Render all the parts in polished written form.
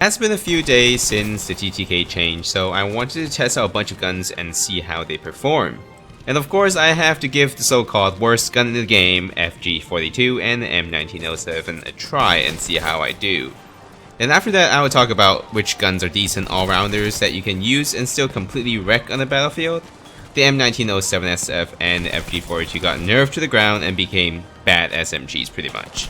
has been a few days since the TTK change, so I wanted to test out a bunch of guns and see how they perform. And of course, I have to give the so-called worst gun in the game, FG42 and the M1907, a try and see how I do. And after that, I will talk about which guns are decent all-rounders that you can use and still completely wreck on the battlefield. The M1907 SF and the FG42 got nerfed to the ground and became bad SMGs pretty much.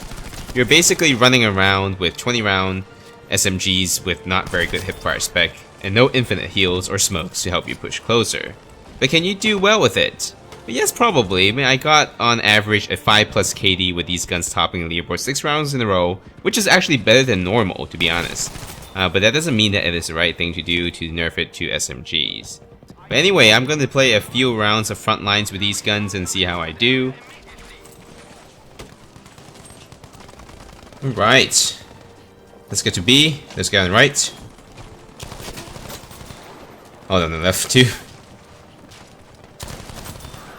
You're basically running around with 20-round SMGs with not very good hipfire spec, and no infinite heals or smokes to help you push closer. But can you do well with it? But yes, probably. I mean, I got on average a 5+ KD with these guns topping the leaderboard 6 rounds in a row, which is actually better than normal, to be honest. But that doesn't mean that it is the right thing to do to nerf it to SMGs. But anyway, I'm going to play a few rounds of front lines with these guns and see how I do. Alright. Let's get to B. Let's get on the right. Oh, on the left too.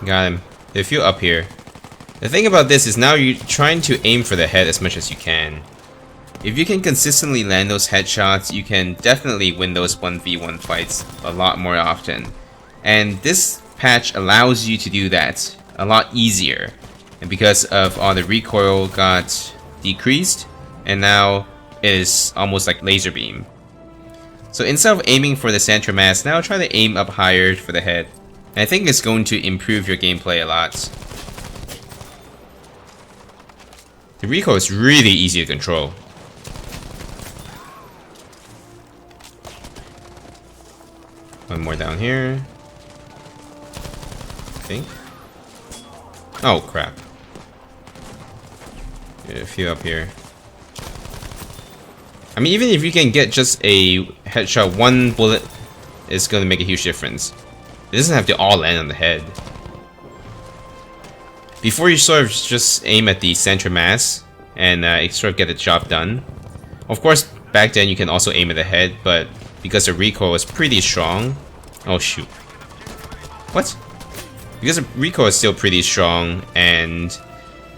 Got him. There's a few up here. The thing about this is now you're trying to aim for the head as much as you can. If you can consistently land those headshots, you can definitely win those 1v1 fights a lot more often. And this patch allows you to do that a lot easier. And because of all the recoil got decreased, and now it is almost like laser beam. So instead of aiming for the center mass, now try to aim up higher for the head. And I think it's going to improve your gameplay a lot. The recoil is really easy to control. One more down here. I think. Oh crap. A few up here. I mean, even if you can get just a headshot, one bullet is going to make a huge difference. It doesn't have to all land on the head. Before you sort of just aim at the center mass and sort of get the job done. Of course, back then you can also aim at the head, but because the recoil is pretty strong. Oh shoot. What? Because the recoil is still pretty strong and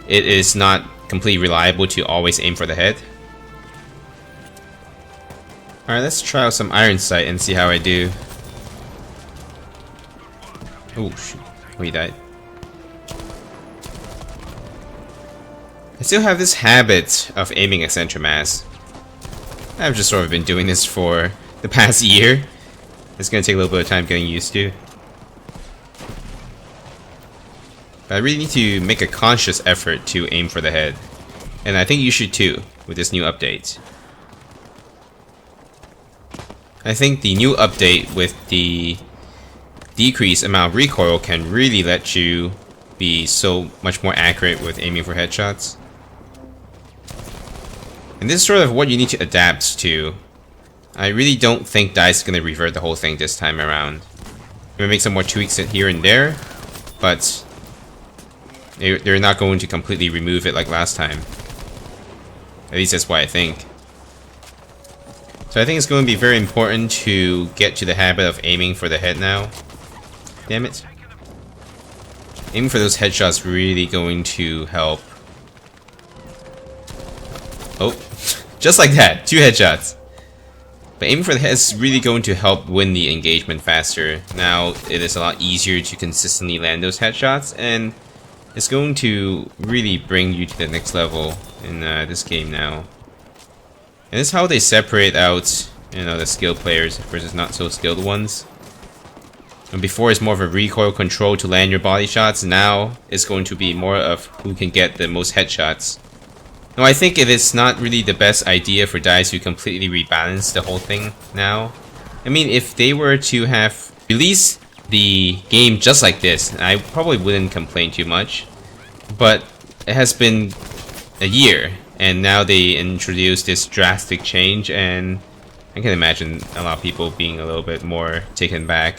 it is not completely reliable to always aim for the head. Alright, let's try out some iron sight and see how I do. Oh shoot. Oh, he died. I still have this habit of aiming at center mass. I've just sort of been doing this for the past year. It's gonna take a little bit of time getting used to. But I really need to make a conscious effort to aim for the head. And I think you should too, with this new update. I think the new update with the decreased amount of recoil can really let you be so much more accurate with aiming for headshots. And this is sort of what you need to adapt to. I really don't think DICE is going to revert the whole thing this time around. They may make some more tweaks here and there, but they're not going to completely remove it like last time. At least that's what I think. So I think it's going to be very important to get to the habit of aiming for the head now. Damn it. Aiming for those headshots really going to help. Oh, just like that, 2 headshots. But aiming for the head is really going to help win the engagement faster. Now it is a lot easier to consistently land those headshots, and it's going to really bring you to the next level in this game now. And this is how they separate out, you know, the skilled players versus not so skilled ones. And before it's more of a recoil control to land your body shots, now it's going to be more of who can get the most headshots. Now I think it is not really the best idea for DICE to completely rebalance the whole thing now. I mean, if they were to have released the game just like this, I probably wouldn't complain too much. But it has been a year, and now they introduced this drastic change, and I can imagine a lot of people being a little bit more taken back.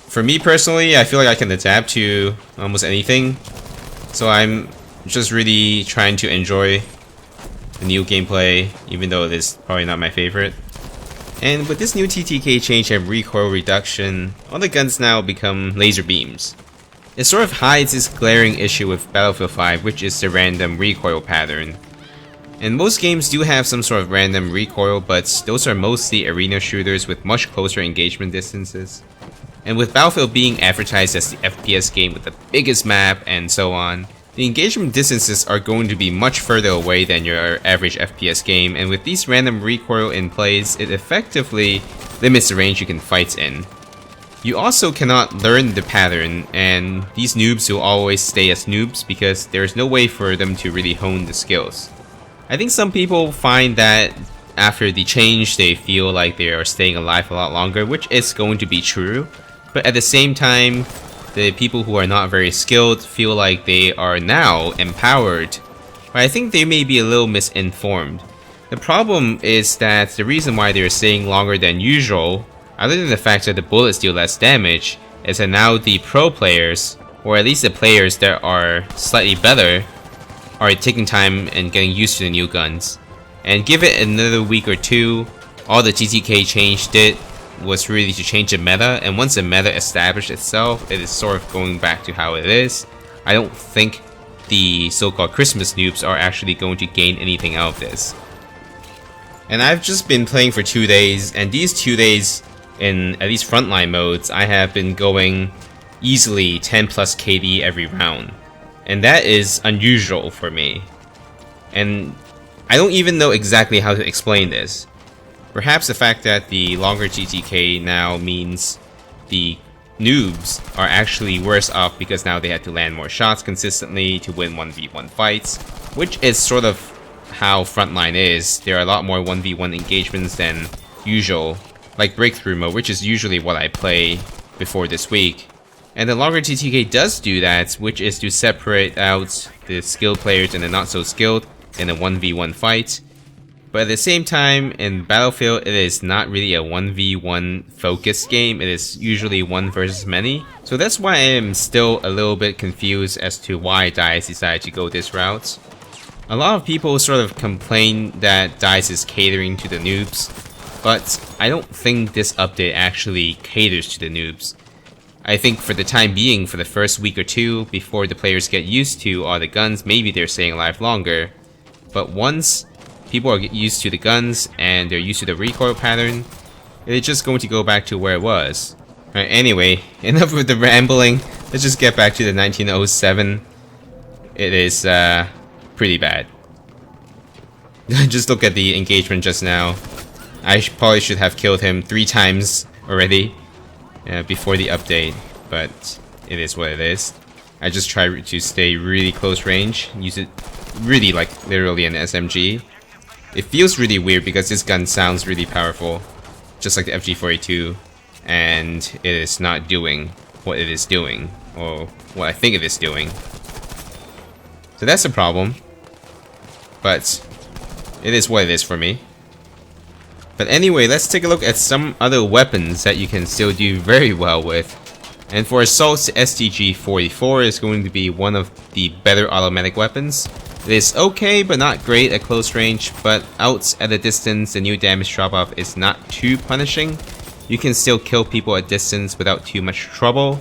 For me personally, I feel like I can adapt to almost anything, so I'm just really trying to enjoy the new gameplay, even though it is probably not my favorite. And with this new TTK change and recoil reduction, all the guns now become laser beams. It sort of hides this glaring issue with Battlefield 5, which is the random recoil pattern. And most games do have some sort of random recoil, but those are mostly arena shooters with much closer engagement distances. And with Battlefield being advertised as the FPS game with the biggest map and so on, the engagement distances are going to be much further away than your average FPS game, and with these random recoil in place, it effectively limits the range you can fight in. You also cannot learn the pattern, and these noobs will always stay as noobs because there's no way for them to really hone the skills. I think some people find that after the change they feel like they are staying alive a lot longer, which is going to be true, but at the same time, the people who are not very skilled feel like they are now empowered, but I think they may be a little misinformed. The problem is that the reason why they're staying longer than usual, other than the fact that the bullets deal less damage, is that now the pro players, or at least the players that are slightly better, are taking time and getting used to the new guns. And give it another week or two, all the TTK change did was really to change the meta, and once the meta established itself, it is sort of going back to how it is. I don't think the so-called Christmas noobs are actually going to gain anything out of this. And I've just been playing for 2 days, and these 2 days, in at least frontline modes, I have been going easily 10 plus KD every round. And that is unusual for me. And I don't even know exactly how to explain this. Perhaps the fact that the longer TTK now means the noobs are actually worse off because now they have to land more shots consistently to win 1v1 fights, which is sort of how frontline is. There are a lot more 1v1 engagements than usual, like breakthrough mode, which is usually what I play before this week. And the longer TTK does do that, which is to separate out the skilled players and the not so skilled in a 1v1 fight. But at the same time, in Battlefield, it is not really a 1v1 focused game, it is usually one versus many. So that's why I am still a little bit confused as to why DICE decided to go this route. A lot of people sort of complain that DICE is catering to the noobs, but I don't think this update actually caters to the noobs. I think for the time being, for the first week or two, before the players get used to all the guns, maybe they're staying alive longer. But once people are used to the guns and they're used to the recoil pattern, it's just going to go back to where it was. Alright, anyway, enough with the rambling. Let's just get back to the 1907. It is pretty bad. Just look at the engagement just now. I probably should have killed him 3 times already before the update, but it is what it is. I just try to stay really close range, use it really like literally an SMG. It feels really weird because this gun sounds really powerful, just like the FG42, and it is not doing what it is doing, or what I think it is doing. So that's a problem, but it is what it is for me. But anyway, let's take a look at some other weapons that you can still do very well with. And for assaults, the STG-44 is going to be one of the better automatic weapons. It is okay, but not great at close range, but out at a distance, the new damage drop-off is not too punishing. You can still kill people at distance without too much trouble.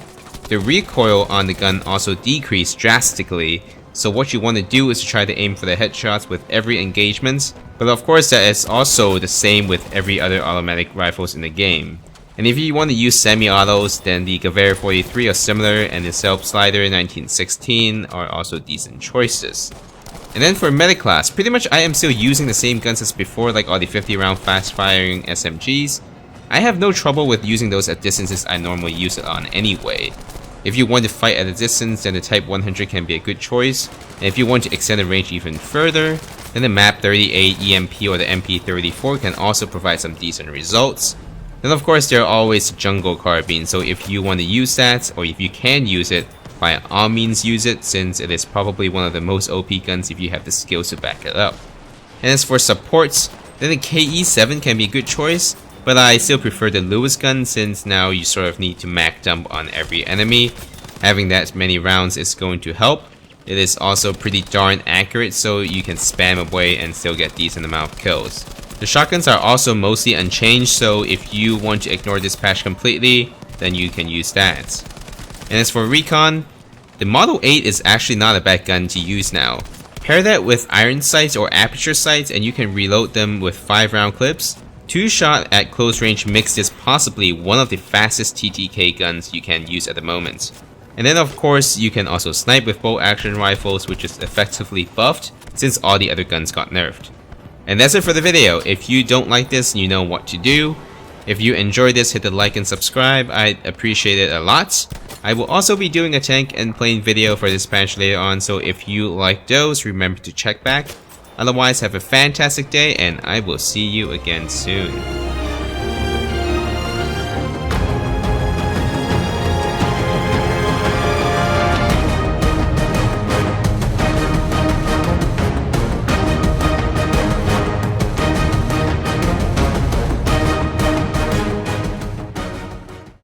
The recoil on the gun also decreased drastically, so what you want to do is to try to aim for the headshots with every engagement. But of course that is also the same with every other automatic rifles in the game. And if you want to use semi-autos, then the Gewehr 43 are similar, and the Self-Slider 1916 are also decent choices. And then for medic class, pretty much I am still using the same guns as before, like all the 50 round fast firing SMGs. I have no trouble with using those at distances I normally use it on anyway. If you want to fight at a distance, then the Type 100 can be a good choice. And if you want to extend the range even further, then the MAP 38 EMP or the MP34 can also provide some decent results. Then of course there are always jungle carbine, so if you want to use that, or if you can use it, by all means use it, since it is probably one of the most OP guns if you have the skills to back it up. And as for supports, then the KE7 can be a good choice, but I still prefer the Lewis gun since now you sort of need to mac dump on every enemy. Having that many rounds is going to help. It is also pretty darn accurate, so you can spam away and still get decent amount of kills. The shotguns are also mostly unchanged, so if you want to ignore this patch completely, then you can use that. And as for recon, the Model 8 is actually not a bad gun to use now. Pair that with iron sights or aperture sights and you can reload them with 5-round clips. 2-shot at close range makes this possibly one of the fastest TTK guns you can use at the moment. And then of course you can also snipe with bolt action rifles, which is effectively buffed since all the other guns got nerfed. And that's it for the video. If you don't like this, you know what to do. If you enjoyed this, hit the like and subscribe, I'd appreciate it a lot. I will also be doing a tank and plane video for this patch later on, so if you like those, remember to check back. Otherwise, have a fantastic day and I will see you again soon.